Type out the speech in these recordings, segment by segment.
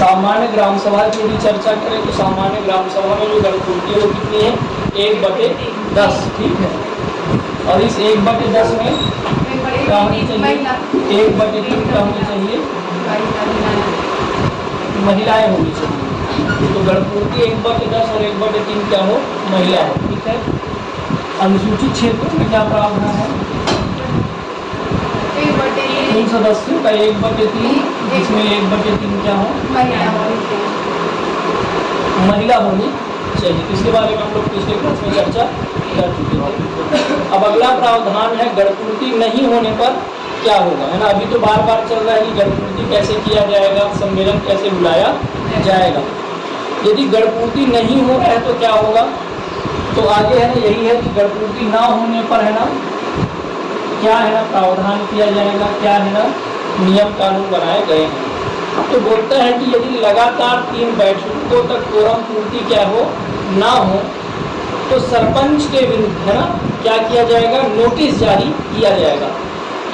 सामान्य ग्राम सभा की यदि चर्चा करें तो सामान्य ग्राम सभा में जो गणपूर्ति वो कितनी है? 1/10, ठीक है। और इस 1/10 में क्या होनी चाहिए? 1/3 क्या होनी चाहिए? महिलाएं होनी चाहिए। तो गणपूर्ति 1/10 और 1/3 क्या हो? महिला हो, ठीक है। अनुसूचित क्षेत्र में क्या प्रावधान है? उन सदस्यों का 1/3, जिसमें 1/3 क्या हो? महिला होनी चाहिए। इसके बारे में हम लोग पिछले क्लास में चर्चा कर चुके हैं। अब अगला प्रावधान है गणपूर्ति नहीं होने पर क्या होगा, है ना। अभी तो बार बार चल रहा है कि गणपूर्ति कैसे किया जाएगा, सम्मेलन कैसे बुलाया जाएगा। यदि गणपूर्ति नहीं हो रहा है तो क्या होगा? तो आगे है ना यही है कि गणपूर्ति ना होने पर है ना क्या है ना प्रावधान किया जाएगा, क्या है ना नियम कानून बनाए गए हैं। तो बोलता है कि यदि लगातार 3 बैठकों तक कोरम पूर्ति क्या हो ना हो तो सरपंच के विरुद्ध है ना क्या किया जाएगा? नोटिस जारी किया जाएगा।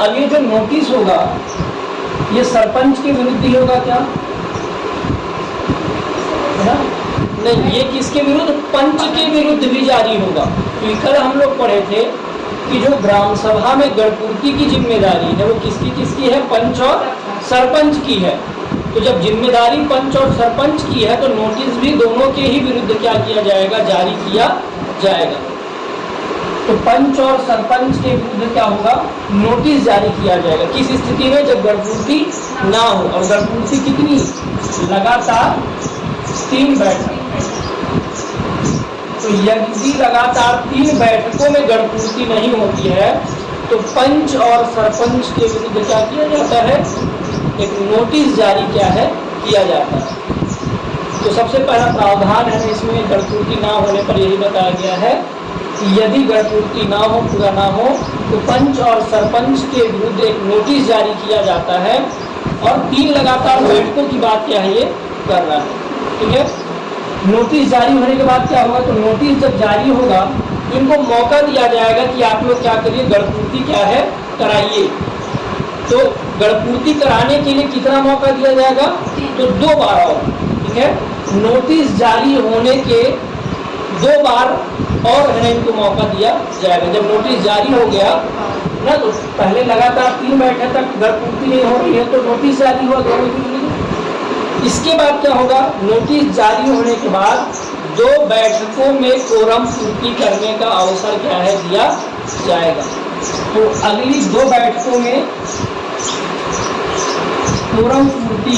अब ये जो नोटिस होगा ये सरपंच के विरुद्ध ही होगा क्या? है ना? नहीं, ये किसके विरुद्ध? पंच के विरुद्ध भी जारी होगा। तो कल हम लोग पढ़े थे कि जो ग्राम सभा में गणपूर्ति की जिम्मेदारी है वो किसकी किसकी है? पंच और सरपंच की है। तो जब जिम्मेदारी पंच और सरपंच की है तो नोटिस भी दोनों के ही विरुद्ध क्या किया जाएगा? जारी किया जाएगा। तो पंच और सरपंच के विरुद्ध क्या होगा? नोटिस जारी किया जाएगा। किस स्थिति में? जब गणपूर्ति ना हो। और गणपूर्ति कितनी? लगातार 3 बैठक। तो यदि लगातार 3 बैठकों में गणपूर्ति नहीं होती है तो पंच और सरपंच के विरुद्ध क्या किया जाता है? एक नोटिस जारी क्या है? किया जाता है। तो सबसे पहला प्रावधान है इसमें गणपूर्ति ना होने पर यही बताया गया है कि यदि गणपूर्ति ना हो, पूरा ना हो तो पंच और सरपंच के विरुद्ध एक नोटिस जारी किया जाता है। और 3 लगातार बैठकों की बात क्या है ये कर रहा है, ठीक है। नोटिस जारी होने के बाद क्या होगा? तो नोटिस जब जारी होगा तो इनको मौका दिया जाएगा कि आप लोग क्या करिए? गणपूर्ति क्या है? कराइए। तो गणपूर्ति कराने के लिए कितना मौका दिया जाएगा? तो 2 बार और, ठीक है। नोटिस जारी होने के 2 बार और है ना इनको मौका दिया जाएगा। जब नोटिस जारी हो गया ना तो पहले लगातार 3 बैठक तक गणपूर्ति नहीं हो रही है तो नोटिस जारी हुआ दोनों के लिए। इसके बाद क्या होगा? नोटिस जारी होने के बाद 2 बैठकों में कोरम पूर्ति करने का अवसर क्या है? दिया जाएगा। तो अगली 2 बैठकों में कोरम पूर्ति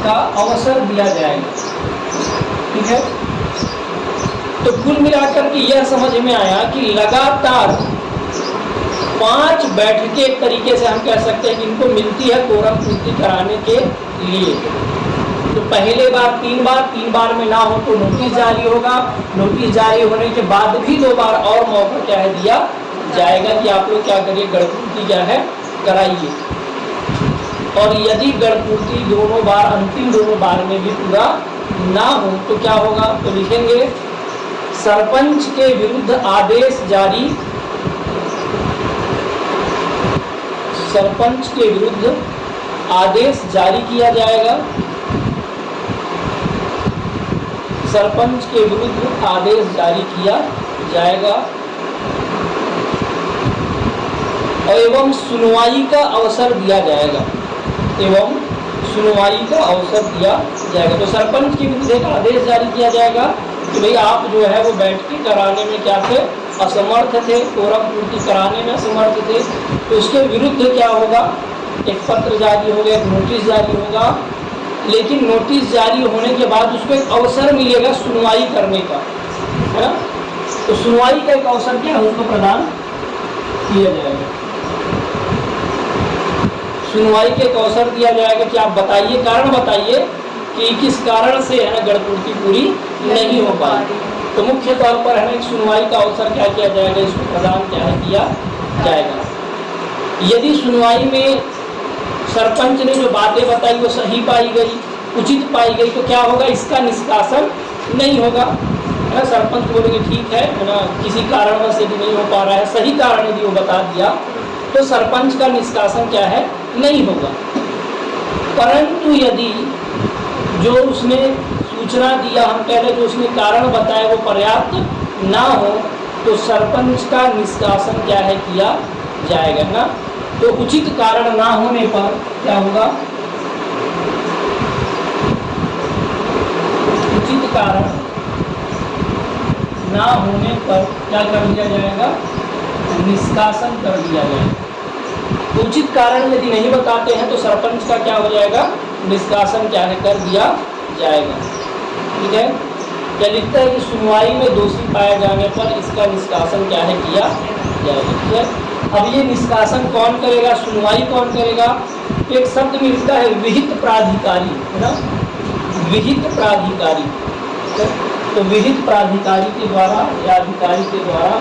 का अवसर दिया जाएगा, ठीक है। तो कुल मिलाकर के यह समझ में आया कि लगातार 5 बैठकें एक तरीके से हम कह सकते हैं कि इनको मिलती है कोरम पूर्ति कराने के लिए। तो पहले बार 3 बार में ना हो तो नोटिस जारी होगा। नोटिस जारी होने के बाद भी 2 बार और मौका क्या है? दिया जाएगा कि आप लोग क्या करिए? गणपूर्ति क्या है? कराइए। और यदि गणपूर्ति दोनों बार, अंतिम दोनों बार में भी पूरा ना हो तो क्या होगा? तो लिखेंगे सरपंच के विरुद्ध आदेश जारी, सरपंच के विरुद्ध आदेश जारी किया जाएगा। सरपंच के विरुद्ध आदेश जारी किया जाएगा एवं सुनवाई का अवसर दिया जाएगा। एवं सुनवाई का अवसर दिया जाएगा। तो सरपंच के विरुद्ध एक आदेश जारी किया जाएगा कि भाई आप जो है वो बैठकें कराने में क्या थे? असमर्थ थे, कोरम पूर्ति कराने में असमर्थ थे। तो उसके विरुद्ध क्या होगा? एक पत्र जारी होगा, एक नोटिस जारी होगा। लेकिन नोटिस जारी होने के बाद उसको एक अवसर मिलेगा सुनवाई करने का, है ना। तो सुनवाई का एक अवसर क्या है? उसको प्रदान किया जाएगा। सुनवाई के एक अवसर दिया जाएगा कि आप बताइए, कारण बताइए कि किस कारण से है ना गणपूर्ति पूरी नहीं हो पाई। तो मुख्य तौर पर है ना एक सुनवाई का अवसर क्या किया जाएगा? इसको प्रदान क्या है? किया जाएगा। यदि सुनवाई में सरपंच ने जो बातें बताई वो सही पाई गई, उचित पाई गई, तो क्या होगा? इसका निष्कासन नहीं होगा, है ना। सरपंच बोलेंगे ठीक है ना, किसी कारणवश यदि नहीं हो पा रहा है, सही कारण यदि वो बता दिया तो सरपंच का निष्कासन क्या है? नहीं होगा। परंतु यदि जो उसने सूचना दिया, हम कह रहे जो उसने कारण बताया वो पर्याप्त ना हो तो सरपंच का निष्कासन क्या है किया जाएगा ना। तो उचित कारण ना होने पर क्या होगा, उचित कारण ना होने पर क्या कर दिया जाएगा, निष्कासन कर दिया जाएगा। उचित कारण यदि नहीं बताते हैं तो सरपंच का क्या हो जाएगा, निष्कासन क्या है कर दिया जाएगा। ठीक है, क्या लिखता है कि सुनवाई में दोषी पाए जाने पर इसका निष्कासन क्या है किया जाएगा। ठीक है, अब ये निष्कासन कौन करेगा, सुनवाई कौन करेगा। एक शब्द मिलता है विहित प्राधिकारी, है ना, विहित प्राधिकारी। तो विहित प्राधिकारी के द्वारा या अधिकारी के द्वारा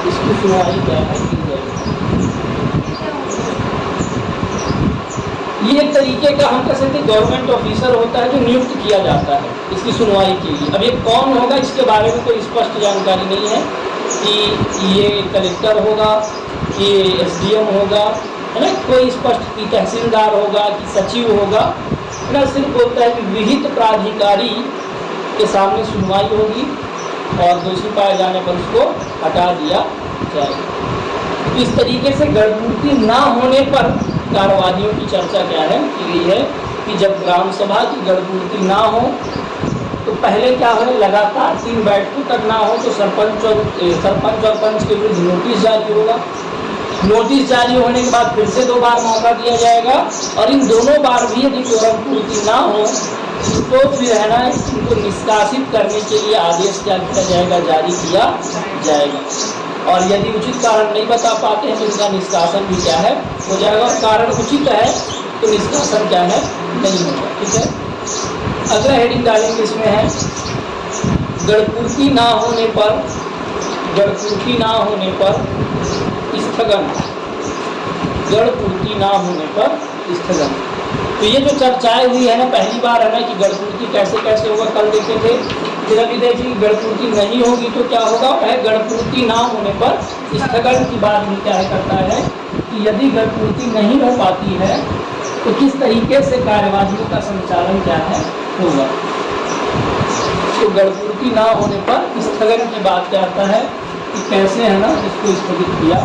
इसकी सुनवाई क्या है की जाएगी। ये एक तरीके का हम कह सकते हैं गवर्नमेंट ऑफिसर होता है जो नियुक्त किया जाता है इसकी सुनवाई के लिए। अब ये कौन होगा इसके बारे में कोई स्पष्ट जानकारी नहीं है कि ये कलेक्टर होगा कि एसडीएम होगा, है ना, कोई स्पष्ट कि तहसीलदार होगा कि सचिव होगा, है ना। सिर्फ बोलता है कि विहित प्राधिकारी के सामने सुनवाई होगी और दोषी पाए जाने पर उसको हटा दिया जाएगा। इस तरीके से गणपूर्ति ना होने पर कार्यवाहियों की चर्चा क्या है की गई है कि जब ग्राम सभा की गणपूर्ति ना हो तो पहले क्या हो, लगातार 3 बैठकों तक ना हो तो सरपंच और पंच के विरुद्ध नोटिस जारी होगा। नोटिस जारी होने के बाद फिर से 2 बार मौका दिया जाएगा और इन दोनों बार भी यदि कोरम पूर्ति ना हो तो फिर है ना इनको निष्कासित करने के लिए आदेश क्या किया जाएगा, जारी किया जाएगा। और यदि उचित कारण नहीं बता पाते हैं तो इनका निष्कासन भी क्या है हो जाएगा। और कारण उचित है तो निष्कासन क्या है नहीं होगा। ठीक है, अगला हेडिंग डालेंगे इसमें है गणपूर्ति ना होने पर, गणपूर्ति ना होने पर स्थगन, गणपूर्ति ना होने पर स्थगन। तो ये जो चर्चाएं हुई है ना, पहली बार है ना कि गणपूर्ति कैसे कैसे होगा, कल देखे थे। फिर अभी देखिए गणपूर्ति नहीं होगी तो क्या होगा, वह गणपूर्ति ना होने पर स्थगन की बात भी क्या करता है कि यदि गणपूर्ति नहीं हो पाती है तो किस तरीके से कार्यवाहियों का संचालन क्या है होगा। तो गणपूर्ति ना होने पर स्थगन की बात क्या आता है कि कैसे है ना इसको स्थगित किया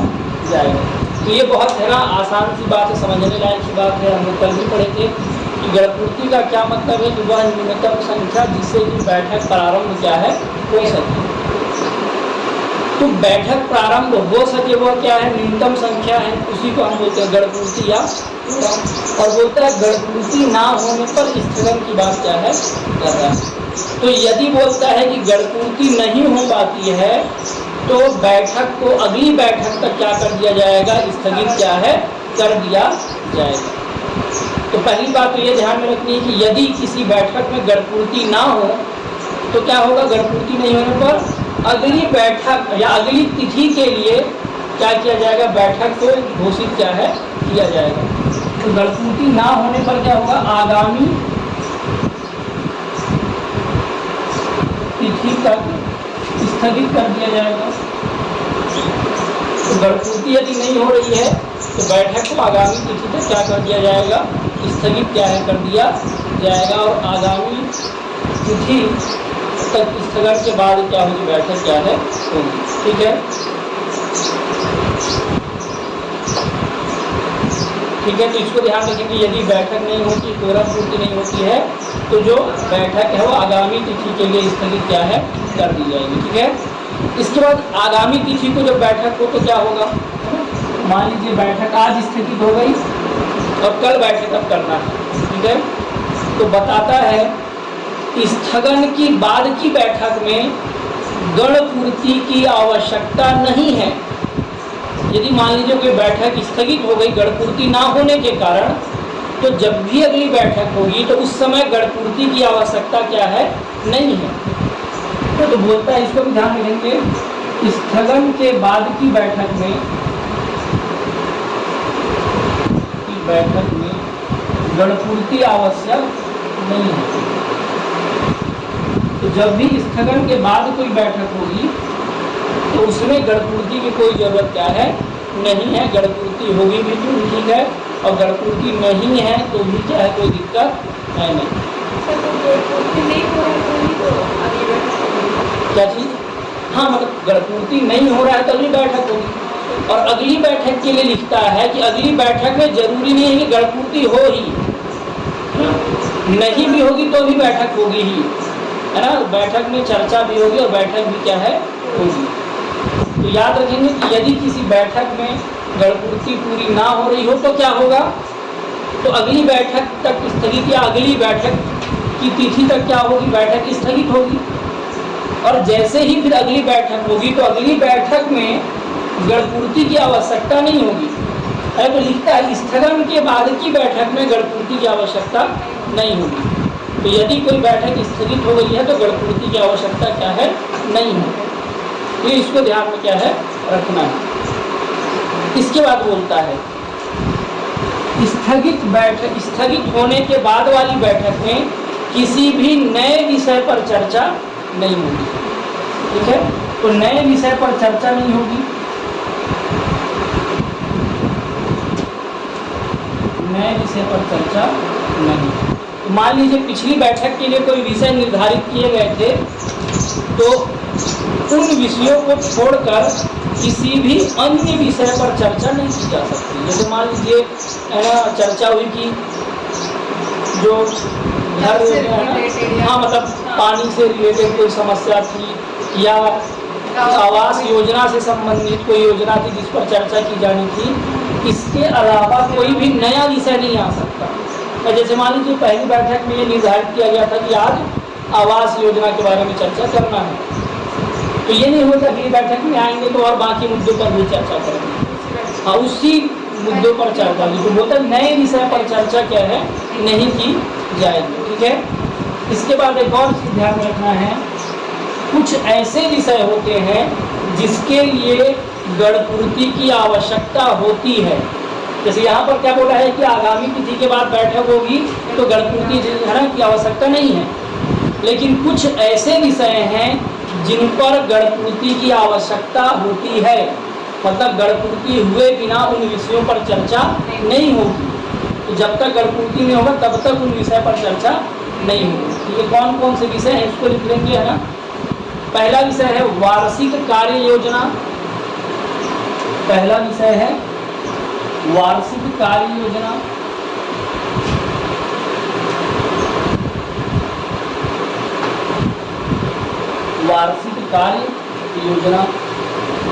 जाएगा। तो ये बहुत है ना आसान सी बात है, समझने लायक की बात है। हम लोग कल भी पढ़े थे कि गणपूर्ति का क्या मतलब है कि वह न्यूनतम संख्या जिससे कि बैठक प्रारंभ क्या है हो सके। तो बैठक प्रारंभ हो सके वह क्या है, न्यूनतम संख्या है, उसी को हम बोलते हैं गणपूर्ति या और बोलता है गणपूर्ति ना होने पर स्थगन की बात क्या है कर रहा है। तो यदि बोलता है कि गणपूर्ति नहीं हो पाती है तो बैठक को अगली बैठक तक क्या कर दिया जाएगा, स्थगित क्या है कर दिया जाएगा। तो पहली बात तो ये ध्यान में रखनी है कि यदि किसी बैठक में गणपूर्ति ना हो तो क्या होगा, गणपूर्ति नहीं होने पर अगली बैठक या अगली तिथि के लिए क्या किया जाएगा, बैठक को घोषित क्या है किया जाएगा। तो गणपूर्ति ना होने पर क्या होगा, आगामी तिथि तक स्थगित कर दिया जाएगा। तो गणपूर्ति यदि नहीं हो रही है तो बैठक को आगामी तिथि तक क्या कर दिया जाएगा, स्थगित क्या है कर दिया जाएगा। और आगामी तिथि तक स्थगन के बाद क्या होगी, बैठक क्या है होगी। ठीक है, ठीक है। तो इसको ध्यान रखें कि यदि बैठक नहीं होती, कोरम पूर्ति नहीं होती है तो जो बैठक है वो आगामी तिथि के लिए स्थगित क्या है कर दी जाएगी। ठीक है, इसके बाद आगामी तिथि को जब बैठक हो तो क्या होगा, मान लीजिए बैठक आज स्थगित हो गई और कल बैठक अब करना है। ठीक है, तो बताता है स्थगन की बाद की बैठक में गणपूर्ति की आवश्यकता नहीं है। यदि मान लीजिए कोई बैठक स्थगित हो गई गणपूर्ति ना होने के कारण, तो जब भी अगली बैठक होगी तो उस समय गणपूर्ति की आवश्यकता क्या है नहीं है। तो बोलता है, इसको भी ध्यान रखेंगे, स्थगन के बाद की बैठक में गणपूर्ति आवश्यक नहीं है। तो जब भी स्थगन के बाद कोई बैठक होगी तो उसमें गणपूर्ति की कोई जरूरत क्या है नहीं है। गणपूर्ति होगी भी तो ठीक है, और गणपूर्ति नहीं है तो भी क्या है, कोई दिक्कत है नहीं। क्या चीज़? हाँ, मतलब गणपूर्ति नहीं हो रहा है तो अगली बैठक होगी। और अगली बैठक के लिए लिखता है कि अगली बैठक में जरूरी नहीं है कि गणपूर्ति हो ही, नहीं भी होगी तो भी बैठक होगी ही, है ना। बैठक में चर्चा भी होगी और बैठक भी क्या है, होगी। तो याद रखेंगे कि यदि किसी बैठक में गणपूर्ति पूरी ना हो रही हो तो क्या होगा, तो अगली बैठक तक स्थगित, या अगली बैठक की तिथि तक क्या होगी, बैठक स्थगित होगी। और जैसे ही फिर अगली बैठक होगी तो अगली बैठक में गणपूर्ति की आवश्यकता नहीं होगी, है तो लिखता है स्थगन के बाद की बैठक में गणपूर्ति की आवश्यकता नहीं होगी। तो यदि कोई बैठक स्थगित हो गई है तो गणपूर्ति की आवश्यकता क्या है, नहीं है। तो इसको ध्यान में क्या है, रखना है। इसके बाद बोलता है स्थगित बैठक, स्थगित होने के बाद वाली बैठक में किसी भी नए विषय पर चर्चा नहीं होगी। ठीक है, तो नए विषय पर चर्चा नहीं होगी। नए विषय पर चर्चा नहीं। तो मान लीजिए पिछली बैठक के लिए कोई विषय निर्धारित किए गए थे, तो उन विषयों को छोड़कर किसी भी अन्य विषय पर चर्चा नहीं की जा सकती। जैसे मान लीजिए चर्चा हुई कि जो घर है ना, हाँ मतलब पानी से रिलेटेड कोई समस्या थी, या आवास योजना से संबंधित कोई योजना थी जिस पर चर्चा की जानी थी, इसके अलावा कोई भी नया विषय नहीं आ सकता। जैसे मान लीजिए पहली बैठक में ये निर्धारित किया गया था कि आज आवास योजना के बारे में चर्चा करना है, तो ये नहीं होता कि बैठक में आएंगे तो और बाकी मुद्दों पर भी चर्चा करेंगे। हाँ, उसी मुद्दों पर चर्चा होगी। तो बोलते नए विषय पर चर्चा क्या है, नहीं की जाएगी। ठीक है, इसके बाद एक और चीज ध्यान रखना है, कुछ ऐसे विषय होते हैं जिसके लिए गणपूर्ति की आवश्यकता होती है। जैसे यहाँ पर क्या बोला है कि आगामी तिथि के बाद बैठक होगी तो गणपूर्ति की आवश्यकता नहीं है, लेकिन कुछ ऐसे विषय हैं जिन पर गणपूर्ति की आवश्यकता होती है, मतलब गणपूर्ति हुए बिना उन विषयों पर चर्चा नहीं होगी। तो जब तक गणपूर्ति नहीं होगा तब तक उन विषय पर चर्चा नहीं होगी। ये कौन कौन से विषय हैं इसको लिख लेंगे, है ना। पहला विषय है वार्षिक कार्य योजना। पहला विषय है वार्षिक कार्य योजना। वार्षिक कार्य योजना।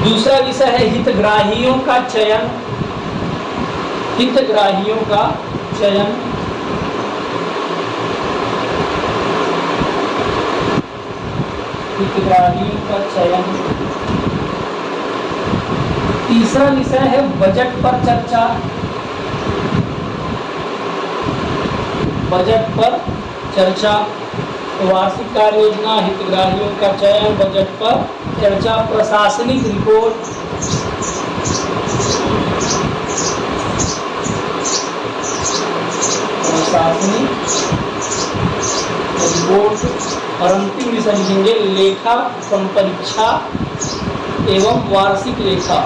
दूसरा विषय है हितग्राहियों का चयन। हितग्राहियों का चयन। हितग्राहियों का चयन। तीसरा विषय है बजट पर चर्चा। बजट पर चर्चा। वार्षिक कार्य योजना, हितग्राहियों का चयन, बजट पर चर्चा, प्रशासनिक रिपोर्ट। प्रशासनिक रिपोर्ट। और अंतिम विषय लिखेंगे लेखा संपरीक्षा एवं वार्षिक लेखा।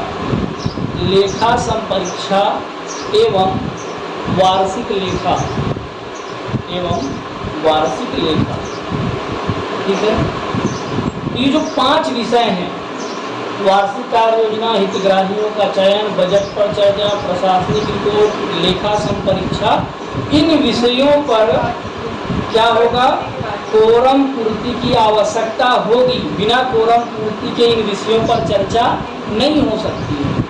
लेखा संपरीक्षा एवं वार्षिक लेखा एवं वार्षिक लेखा। ठीक है, ये जो 5 विषय हैं, वार्षिक कार्य योजना, हितग्राहियों का चयन, बजट पर चर्चा, प्रशासनिक रिपोर्ट, लेखा संपरीक्षा, इन विषयों पर क्या होगा, कोरम पूर्ति की आवश्यकता होगी। बिना कोरम पूर्ति के इन विषयों पर चर्चा नहीं हो सकती है।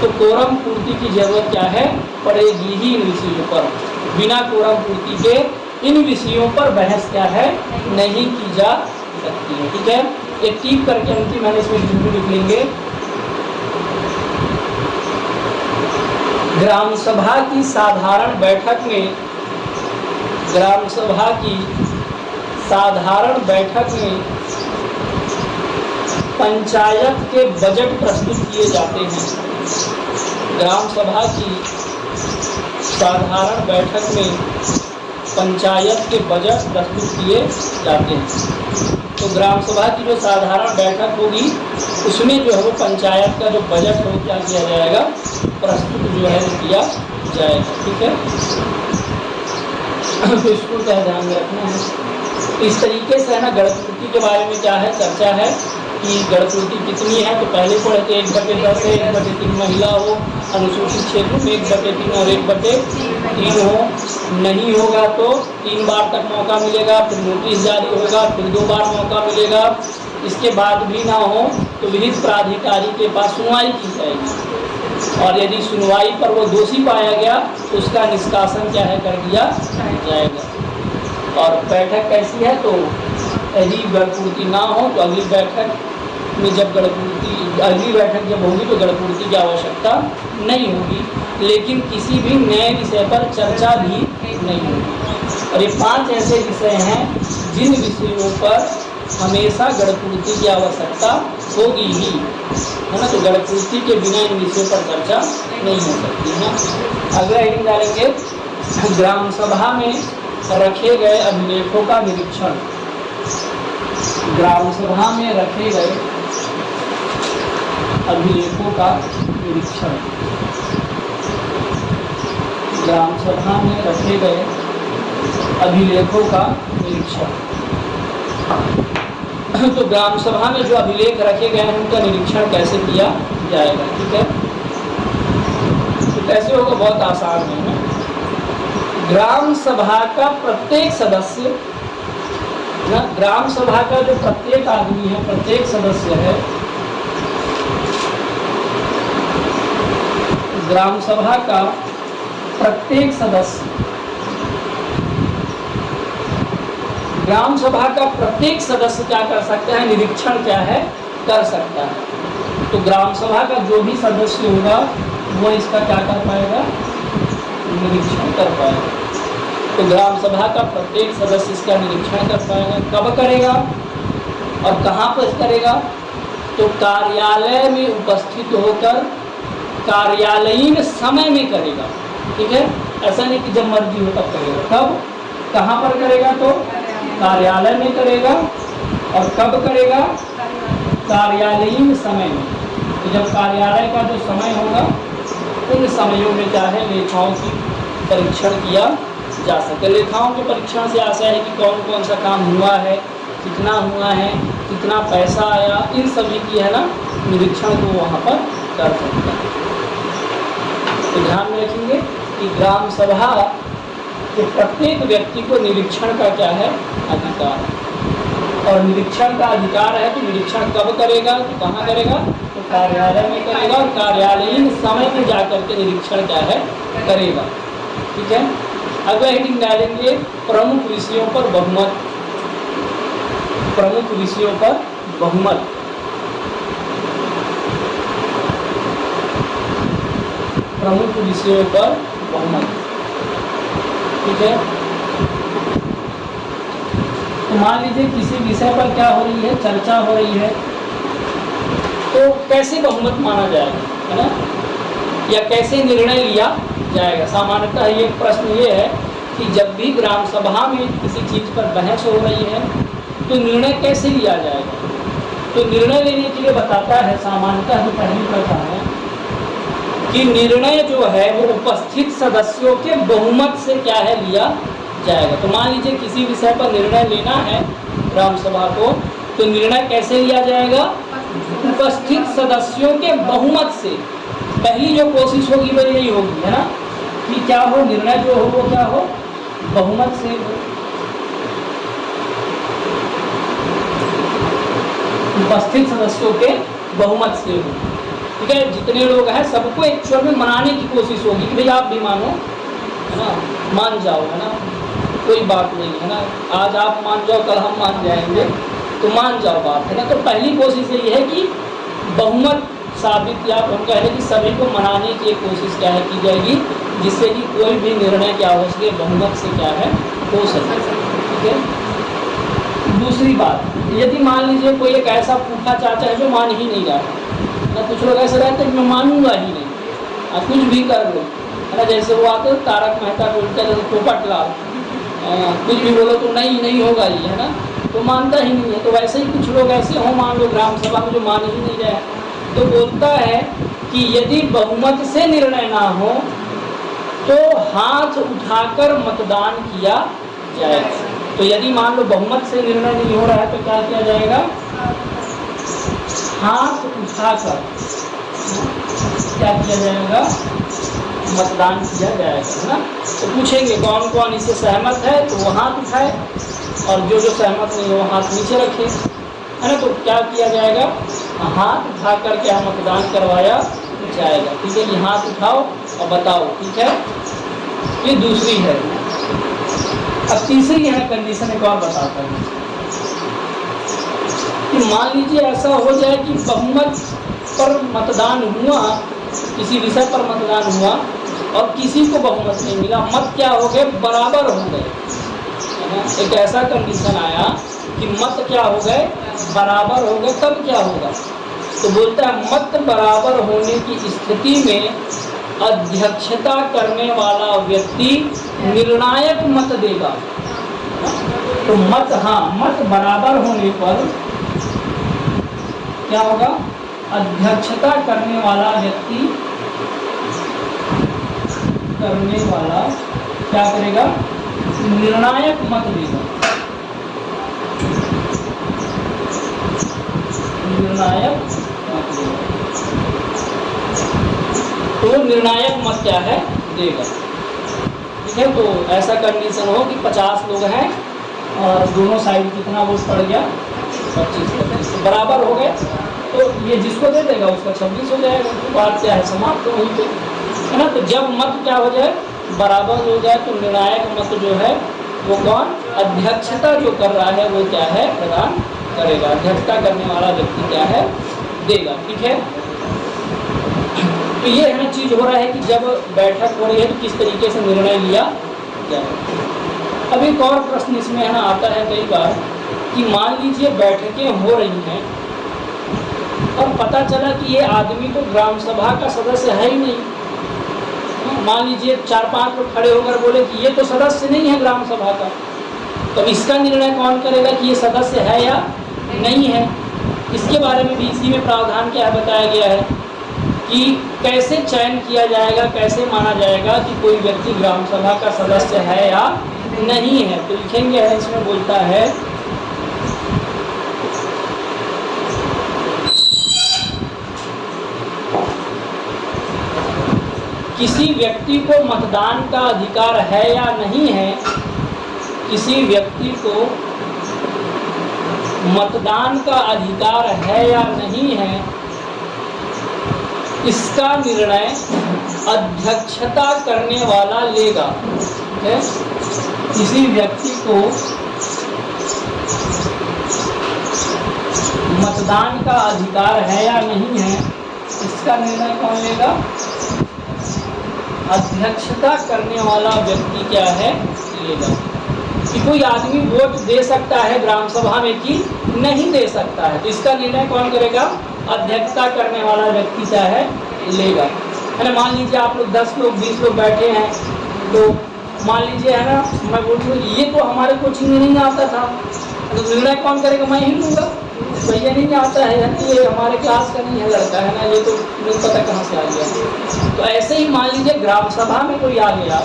तो कोरम पूर्ति की जरूरत क्या है, पड़ेगी ही इन विषयों पर। बिना कोरम पूर्ति के इन विषयों पर बहस क्या है, नहीं की जा सकती है। ठीक है, एक टिक करके अंतिम मैंने इसमें लिख लेंगे। ग्राम सभा की साधारण बैठक में, ग्राम सभा की साधारण बैठक में पंचायत के बजट प्रस्तुत किए जाते हैं। ग्राम सभा की साधारण बैठक में पंचायत के बजट प्रस्तुत किए जाते हैं। तो ग्राम सभा की जो साधारण बैठक होगी उसमें जो है वो पंचायत का जो बजट हो क्या किया जाएगा, प्रस्तुत जो है किया जाएगा। ठीक है, तो इसको क्या ध्यान में रखना है। इस तरीके से है ना गणपूर्ति के बारे में क्या है चर्चा है कि गणपूर्ति कितनी है। तो पहले पढ़े थे 1/10 है, 1/3 महिला हो, अनुसूचित क्षेत्र में 1/3 और 1/3 हो, नहीं होगा तो 3 बार तक मौका मिलेगा, फिर नोटिस जारी होगा, फिर 2 बार मौका मिलेगा। इसके बाद भी ना हो तो विहित प्राधिकारी के पास सुनवाई की जाएगी और यदि सुनवाई पर वो दोषी पाया गया तो उसका निष्कासन क्या है कर दिया जाएगा। और बैठक कैसी है, तो यदि गणपूर्ति ना हो तो अगली बैठक में जब अगली बैठक जब होगी तो गणपूर्ति की आवश्यकता नहीं होगी, लेकिन किसी भी नए विषय पर चर्चा भी नहीं होगी। और ये 5 ऐसे विषय हैं जिन विषयों पर हमेशा गणपूर्ति की आवश्यकता होगी ही, है ना। तो गणपूर्ति के बिना इन विषयों पर चर्चा नहीं हो सकती है। अगला हेडिंग डालेंगे, ग्राम सभा में रखे गए अभिलेखों का निरीक्षण। ग्राम सभा में रखे गए अभिलेखों का निरीक्षण। ग्राम सभा में रखे गए अभिलेखों का निरीक्षण। तो ग्राम सभा में जो अभिलेख रखे गए हैं उनका निरीक्षण कैसे किया जाएगा। ठीक है, तो कैसे होगा, बहुत आसान है। ग्राम सभा का प्रत्येक सदस्य ना, ग्राम सभा का जो प्रत्येक आदमी है, प्रत्येक सदस्य है, ग्राम सभा का प्रत्येक सदस्य, ग्राम सभा का प्रत्येक सदस्य क्या कर सकता है, निरीक्षण क्या है कर सकता है। तो ग्राम सभा का जो भी सदस्य होगा वो इसका क्या कर पाएगा, निरीक्षण कर पाएगा। तो ग्राम सभा का प्रत्येक सदस्य इसका निरीक्षण कर पाएगा। कब करेगा और कहाँ पर करेगा, तो कार्यालय में उपस्थित होकर कार्यालयीन समय में करेगा। ठीक है, ऐसा नहीं कि जब मर्जी हो तब करेगा। कब कहाँ पर करेगा, तो कार्यालय में करेगा। और कब करेगा, कार्यालयीन समय में। तो जब कार्यालय का जो समय होगा उन समयों में क्या है, लेखाओं की परीक्षण किया जा सके। लेखाओं के परीक्षण से आशा है कि कौन कौन सा काम हुआ है, कितना हुआ है, कितना पैसा आया, इन सभी की है ना निरीक्षण को वहाँ पर कर सकता है। तो ध्यान में रखेंगे कि ग्राम सभा के प्रत्येक व्यक्ति को निरीक्षण का क्या है, अधिकार है। और निरीक्षण का अधिकार है तो निरीक्षण कब करेगा, तो कहाँ करेगा, तो कार्यालय में करेगा। और कार्यालयीन समय में जाकर के निरीक्षण क्या है करेगा। ठीक है, अगला हेडिंग डालेंगे, प्रमुख विषयों पर बहुमत। प्रमुख विषयों पर बहुमत। प्रमुख विषयों पर बहुमत। ठीक है, तो मान लीजिए किसी विषय पर क्या हो रही है, चर्चा हो रही है, तो कैसे बहुमत माना जाएगा, है ना, या कैसे निर्णय लिया जाएगा। सामान्यतः ये प्रश्न ये है कि जब भी ग्राम सभा में किसी चीज़ पर बहस हो रही है तो निर्णय कैसे लिया जाएगा। तो निर्णय लेने के लिए बताता है सामान्यतः पहली प्रथा है कि निर्णय जो है वो उपस्थित सदस्यों के बहुमत से क्या है लिया जाएगा। तो मान लीजिए किसी विषय पर निर्णय लेना है ग्राम सभा को, तो निर्णय कैसे लिया जाएगा, उपस्थित सदस्यों के बहुमत से। पहली जो कोशिश होगी वो यही होगी, है ना, कि क्या हो, निर्णय जो हो वो क्या हो, बहुमत से हो। उपस्थित सदस्यों के बहुमत से हो। ठीक है, जितने लोग हैं सबको एक स्वर में मनाने की कोशिश होगी कि भाई आप भी मानो, है ना, मान जाओ, है ना, कोई बात नहीं, है ना, आज आप मान जाओ कल हम मान जाएंगे, तो मान जाओ बात, है ना। तो पहली कोशिश यही है कि बहुमत साबित, या हम कह रहे हैं कि सभी को मनाने की एक कोशिश क्या है की जाएगी, जिससे कि कोई भी निर्णय क्या हो सके, बहुमत से क्या है हो सके। ठीक है, दूसरी बात, यदि मान लीजिए कोई एक ऐसा फूफा चाचा है जो मान ही नहीं रहा ना, कुछ लोग ऐसे रहते हैं कि मैं मानूंगा ही नहीं, आप कुछ भी कर लो, है ना, जैसे वो आते तारक मेहता को उल्टा जैसे पोपट लाल, कुछ भी बोलो तो नहीं होगा ये, है ना, तो मानता ही नहीं है। तो वैसे ही कुछ लोग ऐसे हों, मान लो ग्राम सभा में, जो मान ही नहीं रहे, तो बोलता है कि यदि बहुमत से निर्णय ना हो तो हाथ उठाकर मतदान किया जाएगा। तो यदि मान लो बहुमत से निर्णय नहीं हो रहा है तो क्या किया जाएगा? हाथ उठाकर क्या किया जाएगा? मतदान किया जाएगा, है ना। तो पूछेंगे कौन कौन इससे सहमत है, तो वो हाथ उठाए, और जो जो सहमत नहीं है वो हाथ नीचे रखे, है ना। तो क्या किया जाएगा? हाथ उठाकर क्या मतदान करवाया जाएगा। ठीक है, ये हाथ उठाओ और बताओ। ठीक है, ये दूसरी है। अब तीसरी है कंडीशन, एक और बताता है कि मान लीजिए ऐसा हो जाए कि बहुमत पर मतदान हुआ, किसी विषय पर मतदान हुआ और किसी को बहुमत नहीं मिला, मत क्या हो गए? बराबर हो गए। एक ऐसा कंडीशन आया कि मत क्या हो गए? बराबर हो गए, तब क्या होगा? तो बोलता है मत बराबर होने की स्थिति में अध्यक्षता करने वाला व्यक्ति निर्णायक मत देगा। तो मत, हाँ, मत बराबर होने पर क्या होगा? अध्यक्षता करने वाला व्यक्ति क्या करेगा? निर्णायक मत देगा। निर्णायक मत देगा। तो निर्णायक मत क्या है? देगा। ठीक है, तो ऐसा कंडीशन हो कि 50 लोग हैं और दोनों साइड कितना वोट पड़ गया? 25 बराबर हो गए, तो ये जिसको दे देगा उसका 26 हो जाएगा। तो बात क्या है? समाप्त वहीं पे, है ना। तो जब मत क्या हो जाए? बराबर हो जाए, तो निर्णायक मत जो है वो कौन? अध्यक्षता जो कर रहा है वो क्या है? प्रदान करेगा। अध्यक्षता करने वाला व्यक्ति क्या है? देगा। ठीक है, तो ये है चीज हो रहा है कि जब बैठक हो रही है तो किस तरीके से निर्णय लिया जाए। अब एक और प्रश्न इसमें है ना आता है कई बार कि मान लीजिए बैठकें हो रही हैं और पता चला कि ये आदमी तो ग्राम सभा का सदस्य है ही नहीं। मान लीजिए 4-5 लोग खड़े होकर बोले कि ये तो सदस्य नहीं है ग्राम सभा का, तो इसका निर्णय कौन करेगा कि ये सदस्य है या नहीं है? इसके बारे में भी इसी में प्रावधान क्या है बताया गया है कि कैसे चयन किया जाएगा, कैसे माना जाएगा कि कोई व्यक्ति ग्राम सभा का सदस्य है या नहीं है। तो लिखेंगे है, इसमें बोलता है किसी व्यक्ति को मतदान का अधिकार है या नहीं है, किसी व्यक्ति को मतदान का अधिकार है या नहीं है, इसका निर्णय अध्यक्षता करने वाला लेगा। है? किसी व्यक्ति को मतदान का अधिकार है या नहीं है, इसका निर्णय कौन लेगा? अध्यक्षता करने वाला व्यक्ति क्या है? लेगा। कि कोई आदमी वोट दे सकता है ग्राम सभा में कि नहीं दे सकता है, तो इसका निर्णय कौन करेगा? अध्यक्षता करने वाला व्यक्ति क्या है? लेगा। है ना। मान लीजिए आप लोग 10 लोग 20 लोग बैठे हैं, तो मान लीजिए है ना, मैं बोलूँ ये तो हमारे कोचिंग में नहीं आता था, तो निर्णय कौन करेगा? मैं ही लूँगा। भैया नहीं आता है, ये हमारे क्लास का नहीं है लड़का, है ना, ये तो नहीं पता कहाँ से आ गया। तो ऐसे ही मान लीजिए ग्राम सभा में कोई आ गया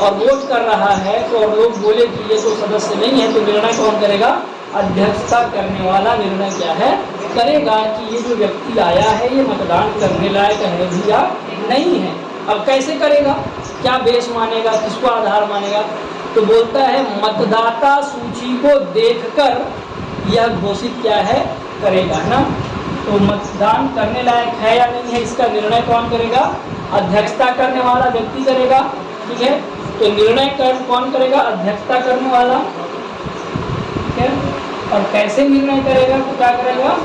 और वोट कर रहा है, तो और लोग बोले कि ये तो सदस्य नहीं है, तो निर्णय कौन करेगा? अध्यक्षता करने वाला निर्णय क्या है? करेगा कि ये जो व्यक्ति आया है ये मतदान करने लायक है भी या नहीं है। अब कैसे करेगा? क्या बेस मानेगा? किसको आधार मानेगा? तो बोलता है मतदाता सूची को देखकर यह घोषित क्या है? करेगा, है ना। तो मतदान करने लायक है या नहीं है, इसका निर्णय कौन करेगा? अध्यक्षता करने वाला व्यक्ति करेगा। ठीक है, तो निर्णय कौन करेगा? अध्यक्षता करने वाला। ठीक है, और कैसे निर्णय करेगा? तो क्या करेगा?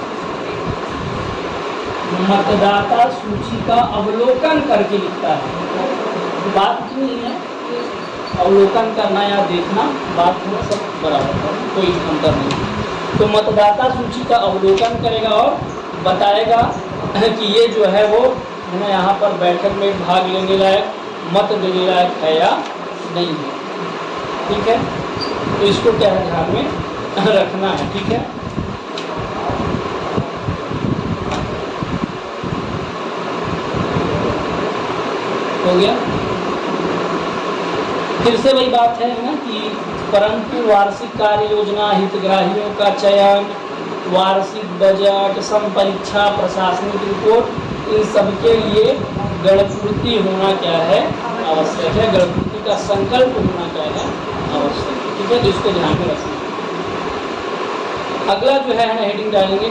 मतदाता सूची का अवलोकन करके लिखता है। बात क्यों है? अवलोकन करना या देखना, बात थोड़ा सब बराबर है, कोई अंतर नहीं। तो मतदाता सूची का अवलोकन करेगा और बताएगा कि ये जो है वो है ना यहाँ पर बैठक में भाग लेने लायक, मत देने लायक है या नहीं है। ठीक है, तो इसको क्या है ध्यान में रखना है। ठीक है, हो गया। फिर से वही बात है ना कि परंतु वार्षिक कार्य योजना, हितग्राहियों का चयन, वार्षिक बजट, संपरीक्षा, प्रशासनिक रिपोर्ट, इन सबके लिए गणपूर्ति होना क्या है, आवश्यक है। गणपूर्ति का संकल्प होना क्या है, आवश्यक है। ठीक है, तो इसको ध्यान में रखना। अगला जो है हेडिंग डालेंगे